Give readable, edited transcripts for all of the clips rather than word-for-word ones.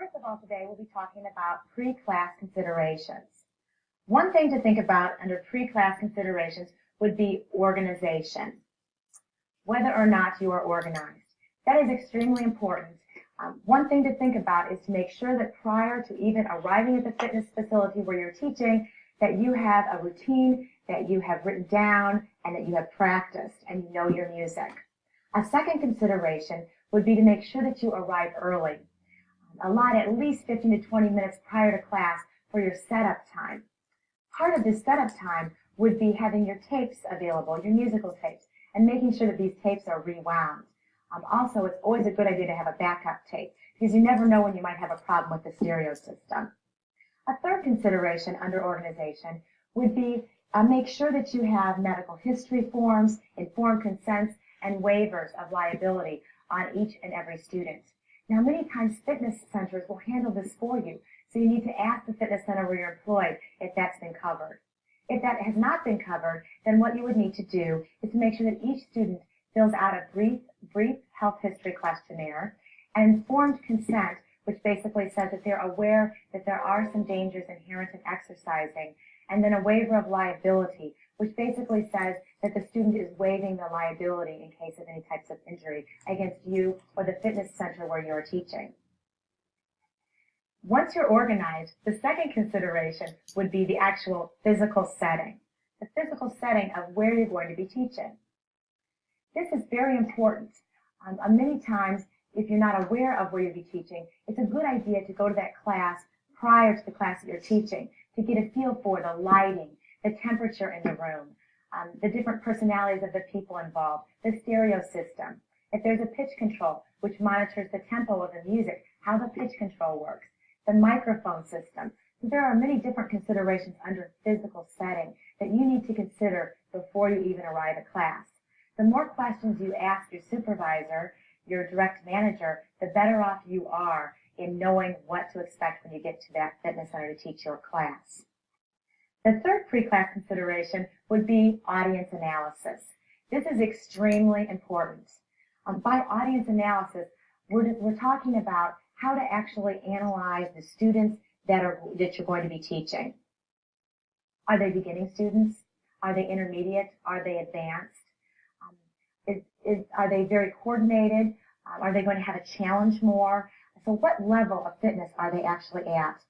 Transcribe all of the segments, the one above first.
First of all, today we'll be talking about pre-class considerations. One thing to think about under pre-class considerations would be organization, whether or not you are organized. That is extremely important. One thing to think about is to make sure that prior to even arriving at the fitness facility where you're teaching, that you have a routine that you have written down and that you have practiced and you know your music. A second consideration would be to make sure that you arrive early. Allot at least 15 to 20 minutes prior to class for your setup time. Part of this setup time would be having your tapes available, your musical tapes, and making sure that these tapes are rewound. Also, it's always a good idea to have a backup tape because you never know when you might have a problem with the stereo system. A third consideration under organization would be make sure that you have medical history forms, informed consents, and waivers of liability on each and every student. Now, many times fitness centers will handle this for you, so you need to ask the fitness center where you're employed if that's been covered. If that has not been covered, then what you would need to do is to make sure that each student fills out a brief health history questionnaire and informed consent, which basically says that they're aware that there are some dangers inherent in exercising, and then a waiver of liability, which basically says that the student is waiving the liability in case of any types of injury against you or the fitness center where you're teaching. Once you're organized, the second consideration would be the actual physical setting, the physical setting of where you're going to be teaching. This is very important. Many times, if you're not aware of where you'll be teaching, it's a good idea to go to that class prior to the class that you're teaching to get a feel for the lighting, the temperature in the room, the different personalities of the people involved, the stereo system. If there's a pitch control, which monitors the tempo of the music, how the pitch control works, the microphone system. So there are many different considerations under physical setting that you need to consider before you even arrive at class. The more questions you ask your supervisor, your direct manager, the better off you are in knowing what to expect when you get to that fitness center to teach your class. The third pre-class consideration would be audience analysis. This is extremely important. By audience analysis, we're talking about how to actually analyze the students that you're going to be teaching. Are they beginning students? Are they intermediate? Are they advanced? Are they very coordinated? Are they going to have a challenge more? So what level of fitness are they actually at?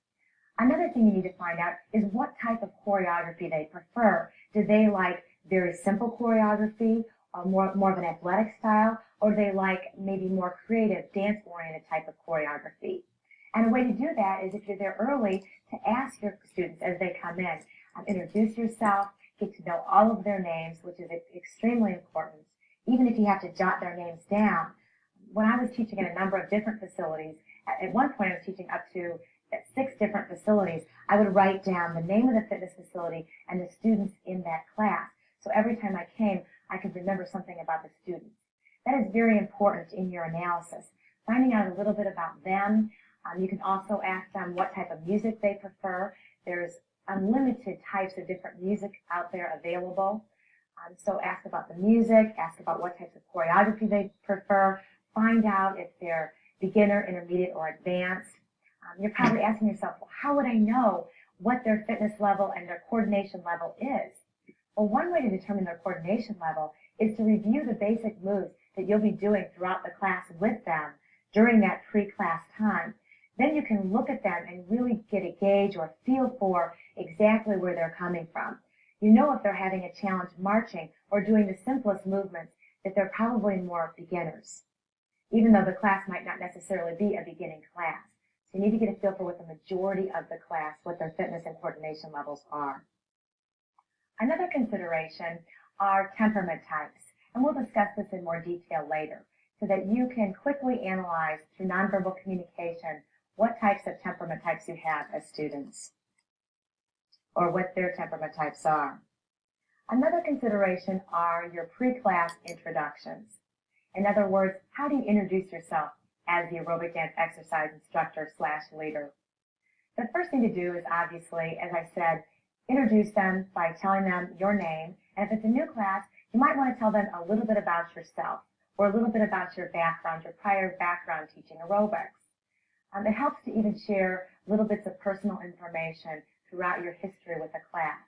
Another thing you need to find out is what type of choreography they prefer. Do they like very simple choreography, or more of an athletic style, or do they like maybe more creative, dance-oriented type of choreography? And a way to do that is if you're there early to ask your students as they come in, introduce yourself, get to know all of their names, which is extremely important, even if you have to jot their names down. When I was teaching in a number of different facilities, at one point I was teaching up to 6 different facilities, I would write down the name of the fitness facility and the students in that class. So every time I came, I could remember something about the students. That is very important in your analysis. Finding out a little bit about them. You can also ask them what type of music they prefer. There's unlimited types of different music out there available. So ask about the music, ask about what types of choreography they prefer, find out if they're beginner, intermediate, or advanced. You're probably asking yourself, well, how would I know what their fitness level and their coordination level is? Well, one way to determine their coordination level is to review the basic moves that you'll be doing throughout the class with them during that pre-class time. Then you can look at them and really get a gauge or feel for exactly where they're coming from. You know if they're having a challenge marching or doing the simplest movements, that they're probably more beginners, even though the class might not necessarily be a beginning class. So you need to get a feel for what the majority of the class, what their fitness and coordination levels are. Another consideration are temperament types, and we'll discuss this in more detail later, so that you can quickly analyze through nonverbal communication what types of temperament types you have as students, or what their temperament types are. Another consideration are your pre-class introductions. In other words, how do you introduce yourself as the aerobic dance exercise instructor / leader? The first thing to do is obviously, as I said, introduce them by telling them your name. And if it's a new class, you might want to tell them a little bit about yourself or a little bit about your background, your prior background teaching aerobics. It helps to even share little bits of personal information throughout your history with the class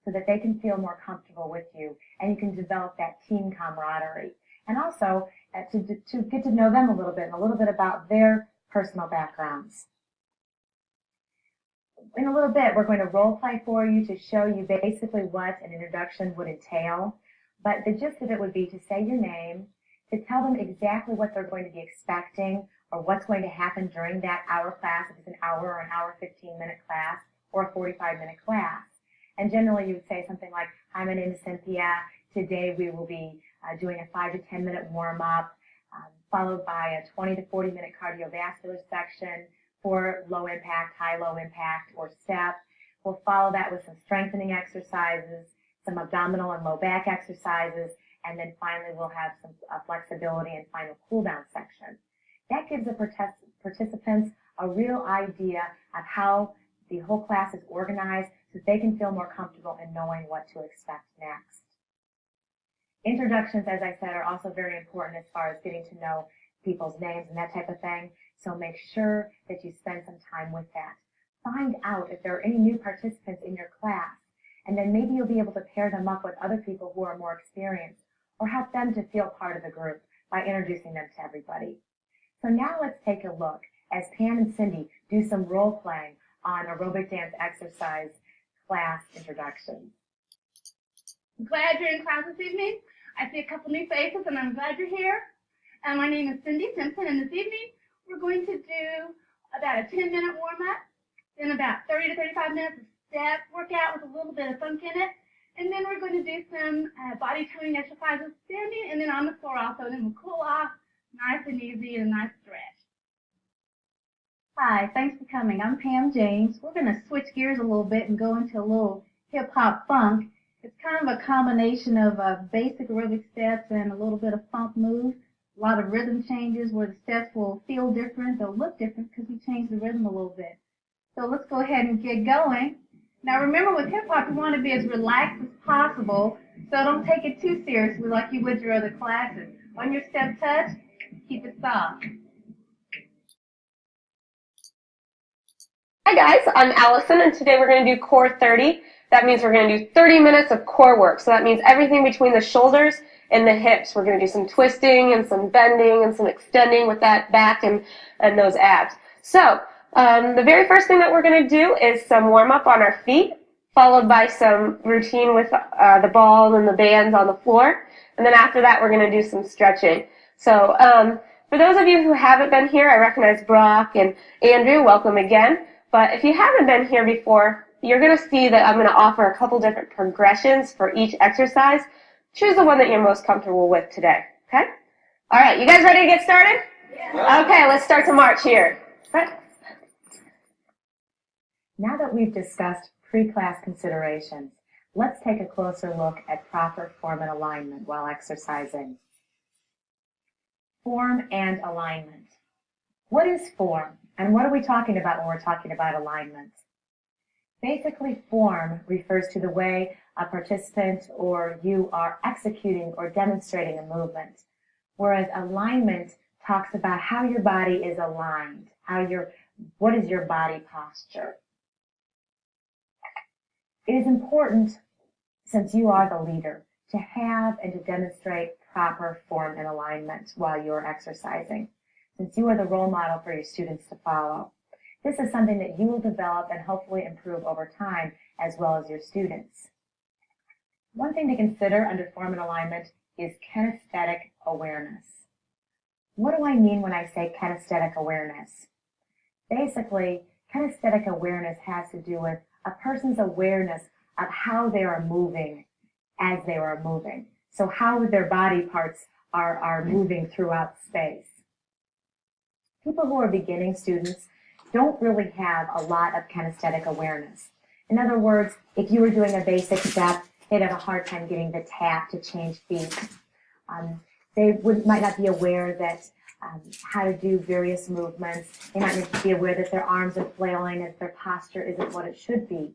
so that they can feel more comfortable with you and you can develop that team camaraderie. And also to get to know them a little bit and a little bit about their personal backgrounds. In a little bit, we're going to role play for you to show you basically what an introduction would entail. But the gist of it would be to say your name, to tell them exactly what they're going to be expecting or what's going to happen during that hour class, if it's an hour or an hour 15-minute class or a 45-minute class. And generally you would say something like, hi, my name is Cynthia. Today we will be doing a 5 to 10-minute warm-up, followed by a 20 to 40-minute cardiovascular section for low impact, high low impact, or step. We'll follow that with some strengthening exercises, some abdominal and low back exercises, and then finally we'll have some flexibility and final cool down section. That gives the participants a real idea of how the whole class is organized so they can feel more comfortable in knowing what to expect next. Introductions, as I said, are also very important as far as getting to know people's names and that type of thing, so make sure that you spend some time with that. Find out if there are any new participants in your class, and then maybe you'll be able to pair them up with other people who are more experienced or help them to feel part of the group by introducing them to everybody. So now let's take a look as Pam and Cindy do some role playing on aerobic dance exercise class introductions. I'm glad you're in class this evening. I see a couple new faces and I'm glad you're here. My name is Cindy Simpson, and this evening we're going to do about a 10-minute warm-up, then about 30 to 35 minutes of step workout with a little bit of funk in it, and then we're going to do some body toning exercises standing and then on the floor also, and then we'll cool off nice and easy and a nice stretch. Hi, thanks for coming. I'm Pam James. We're going to switch gears a little bit and go into a little hip-hop funk. It's kind of a combination of basic aerobic steps and a little bit of funk moves. A lot of rhythm changes where the steps will feel different. They'll look different because we changed the rhythm a little bit. So let's go ahead and get going. Now remember, with hip-hop, you want to be as relaxed as possible, so don't take it too seriously like you would your other classes. On your step touch, keep it soft. Hi guys, I'm Allison, and today we're going to do core 30. That means we're going to do 30 minutes of core work. So that means everything between the shoulders and the hips. We're going to do some twisting and some bending and some extending with that back and those abs. So the very first thing that we're going to do is some warm up on our feet, followed by some routine with the ball and the bands on the floor. And then after that, we're going to do some stretching. So for those of you who haven't been here, I recognize Brock and Andrew. Welcome again. But if you haven't been here before, you're going to see that I'm going to offer a couple different progressions for each exercise. Choose the one that you're most comfortable with today, okay? All right, you guys ready to get started? Yeah. Okay, let's start to march here. Okay. Now that we've discussed pre-class considerations, let's take a closer look at proper form and alignment while exercising. Form and alignment. What is form, and what are we talking about when we're talking about alignment? Basically, form refers to the way a participant or you are executing or demonstrating a movement, whereas alignment talks about how your body is aligned, what is your body posture. It is important, since you are the leader, to have and to demonstrate proper form and alignment while you are exercising, since you are the role model for your students to follow. This is something that you will develop and hopefully improve over time, as well as your students. One thing to consider under form and alignment is kinesthetic awareness. What do I mean when I say kinesthetic awareness? Basically, kinesthetic awareness has to do with a person's awareness of how they are moving as they are moving. So how their body parts are moving throughout space. People who are beginning students don't really have a lot of kinesthetic awareness. In other words, if you were doing a basic step, they'd have a hard time getting the tap to change feet. They might not be aware that how to do various movements. They might not be aware that their arms are flailing as their posture isn't what it should be.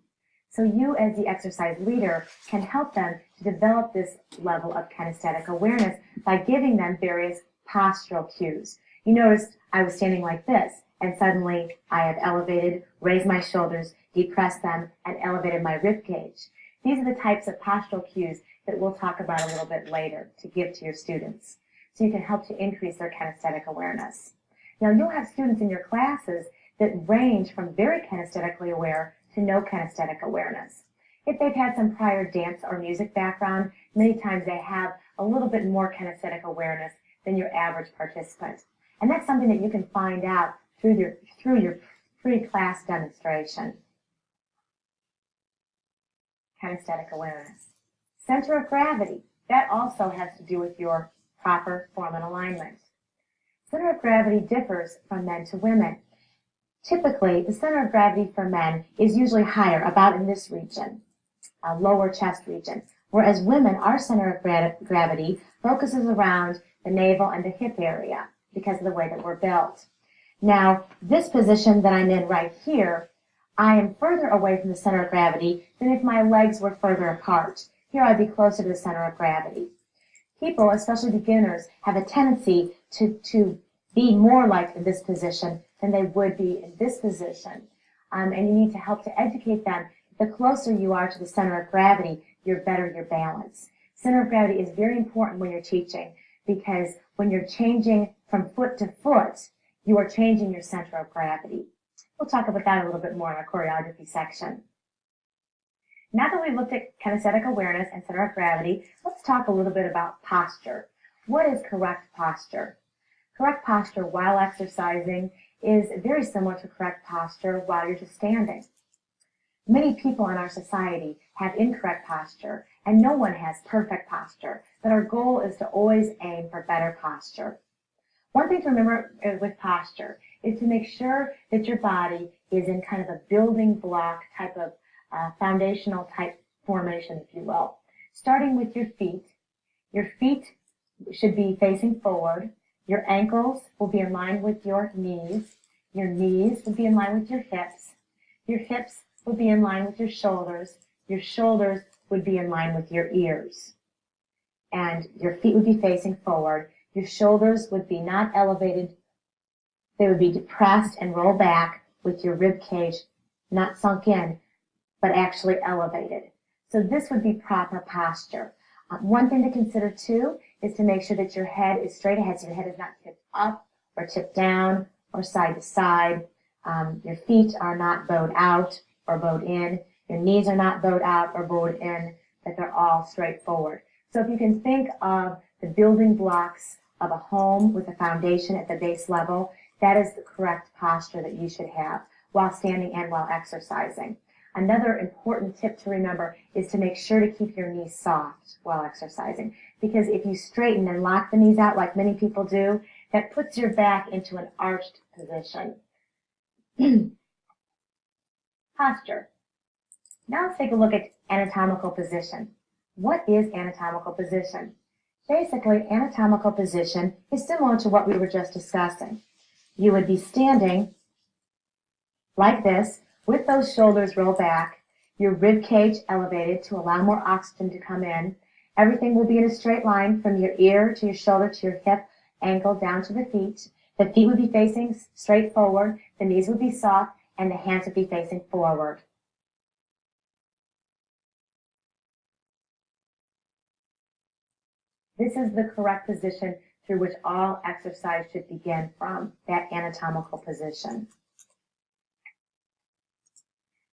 So you, as the exercise leader, can help them to develop this level of kinesthetic awareness by giving them various postural cues. You noticed I was standing like this, and suddenly I have elevated, raised my shoulders, depressed them, and elevated my rib cage. These are the types of postural cues that we'll talk about a little bit later to give to your students, so you can help to increase their kinesthetic awareness. Now, you'll have students in your classes that range from very kinesthetically aware to no kinesthetic awareness. If they've had some prior dance or music background, many times they have a little bit more kinesthetic awareness than your average participant. And that's something that you can find out through your pre-class demonstration. Kinesthetic awareness. Center of gravity. That also has to do with your proper form and alignment. Center of gravity differs from men to women. Typically, the center of gravity for men is usually higher, about in this region, a lower chest region, whereas women, our center of gravity focuses around the navel and the hip area because of the way that we're built. Now, this position that I'm in right here, I am further away from the center of gravity than if my legs were further apart. Here I'd be closer to the center of gravity. People, especially beginners, have a tendency to be more like this position than they would be in this position. And you need to help to educate them. The closer you are to the center of gravity, your better your balance. Center of gravity is very important when you're teaching, because when you're changing from foot to foot, you are changing your center of gravity. We'll talk about that a little bit more in our choreography section. Now that we've looked at kinesthetic awareness and center of gravity, let's talk a little bit about posture. What is correct posture? Correct posture while exercising is very similar to correct posture while you're just standing. Many people in our society have incorrect posture, and no one has perfect posture, but our goal is to always aim for better posture. One thing to remember with posture is to make sure that your body is in kind of a building block type of foundational type formation, if you will. Starting with your feet should be facing forward. Your ankles will be in line with your knees will be in line with your hips would be in line with your shoulders would be in line with your ears, and your feet would be facing forward. Your shoulders would be not elevated, they would be depressed and roll back with your rib cage not sunk in, but actually elevated. So this would be proper posture. One thing to consider too is to make sure that your head is straight ahead, so your head is not tipped up or tipped down or side to side. Your feet are not bowed out or bowed in. Your knees are not bowed out or bowed in, but they're all straight forward. So if you can think of the building blocks of a home with a foundation at the base level, that is the correct posture that you should have while standing and while exercising. Another important tip to remember is to make sure to keep your knees soft while exercising, because if you straighten and lock the knees out like many people do, that puts your back into an arched position. Posture. Now let's take a look at anatomical position. What is anatomical position? Basically, anatomical position is similar to what we were just discussing. You would be standing like this, with those shoulders rolled back, your rib cage elevated to allow more oxygen to come in. Everything will be in a straight line from your ear to your shoulder to your hip, ankle, down to the feet. The feet would be facing straight forward, the knees would be soft, and the hands would be facing forward. This is the correct position through which all exercise should begin from, that anatomical position.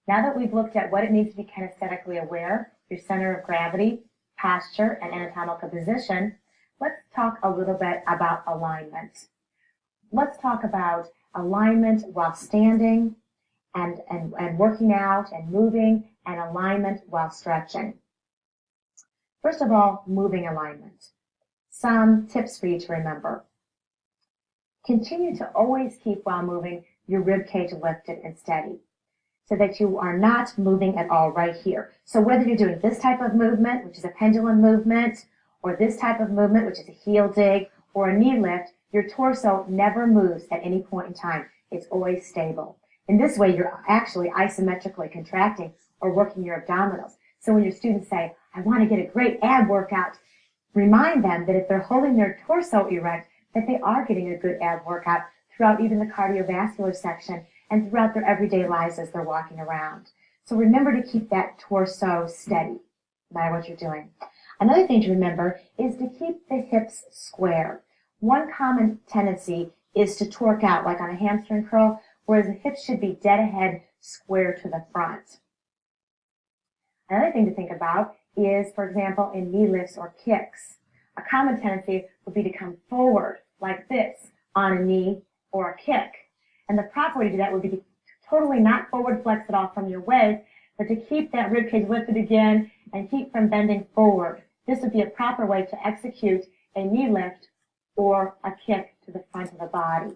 Now that we've looked at what it means to be kinesthetically aware, your center of gravity, posture, and anatomical position, let's talk a little bit about alignment. Let's talk about alignment while standing and working out and moving, and alignment while stretching. First of all, moving alignment. Some tips for you to remember. Continue to always keep, while moving, your rib cage lifted and steady, so that you are not moving at all right here. So whether you're doing this type of movement, which is a pendulum movement, or this type of movement, which is a heel dig, or a knee lift, your torso never moves at any point in time. It's always stable. In this way, you're actually isometrically contracting or working your abdominals. So when your students say, I want to get a great ab workout, remind them that if they're holding their torso erect, that they are getting a good ab workout throughout even the cardiovascular section, and throughout their everyday lives as they're walking around. So remember to keep that torso steady, no matter what you're doing. Another thing to remember is to keep the hips square. One common tendency is to torque out, like on a hamstring curl, whereas the hips should be dead ahead, square to the front. Another thing to think about is, for example, in knee lifts or kicks. A common tendency would be to come forward like this on a knee or a kick. And the proper way to do that would be to totally not forward flex at all from your waist, but to keep that ribcage lifted again and keep from bending forward. This would be a proper way to execute a knee lift or a kick to the front of the body.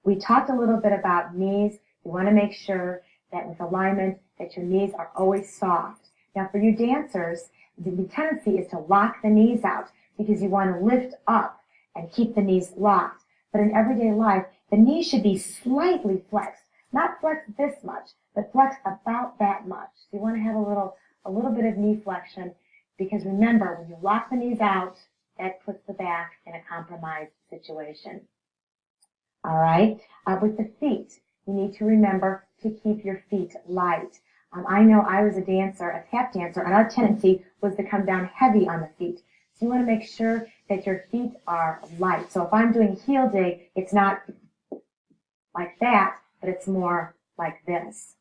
We talked a little bit about knees. You want to make sure that with alignment that your knees are always soft. Now for you dancers, the tendency is to lock the knees out because you want to lift up and keep the knees locked. But in everyday life, the knees should be slightly flexed. Not flexed this much, but flexed about that much. So you want to have a little bit of knee flexion, because remember, when you lock the knees out, that puts the back in a compromised situation. All right, with the feet, you need to remember to keep your feet light. I know I was a dancer, a tap dancer, and our tendency was to come down heavy on the feet. So you want to make sure that your feet are light. So if I'm doing heel dig, it's not like that, but it's more like this.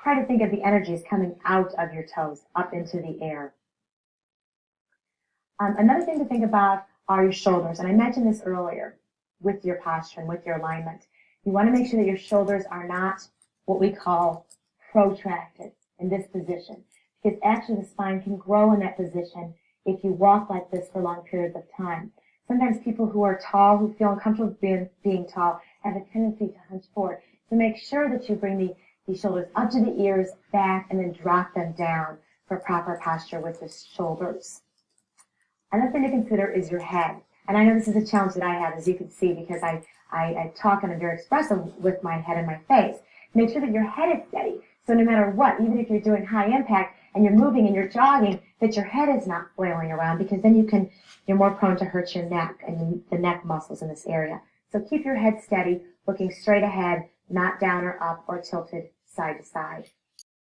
Try to think of the energies coming out of your toes, up into the air. Another thing to think about are your shoulders, and I mentioned this earlier with your posture and with your alignment. You want to make sure that your shoulders are not what we call protracted in this position, because actually the spine can grow in that position if you walk like this for long periods of time. Sometimes people who are tall, who feel uncomfortable being tall, have a tendency to hunch forward. So make sure that you bring the shoulders up to the ears, back, and then drop them down for proper posture with the shoulders. Another thing to consider is your head. And I know this is a challenge that I have, as you can see, because I talk and I'm very expressive with my head and my face. Make sure that your head is steady. So no matter what, even if you're doing high impact and you're moving and you're jogging, that your head is not flailing around, because then you're more prone to hurt your neck and the neck muscles in this area. So keep your head steady, looking straight ahead, not down or up or tilted side to side.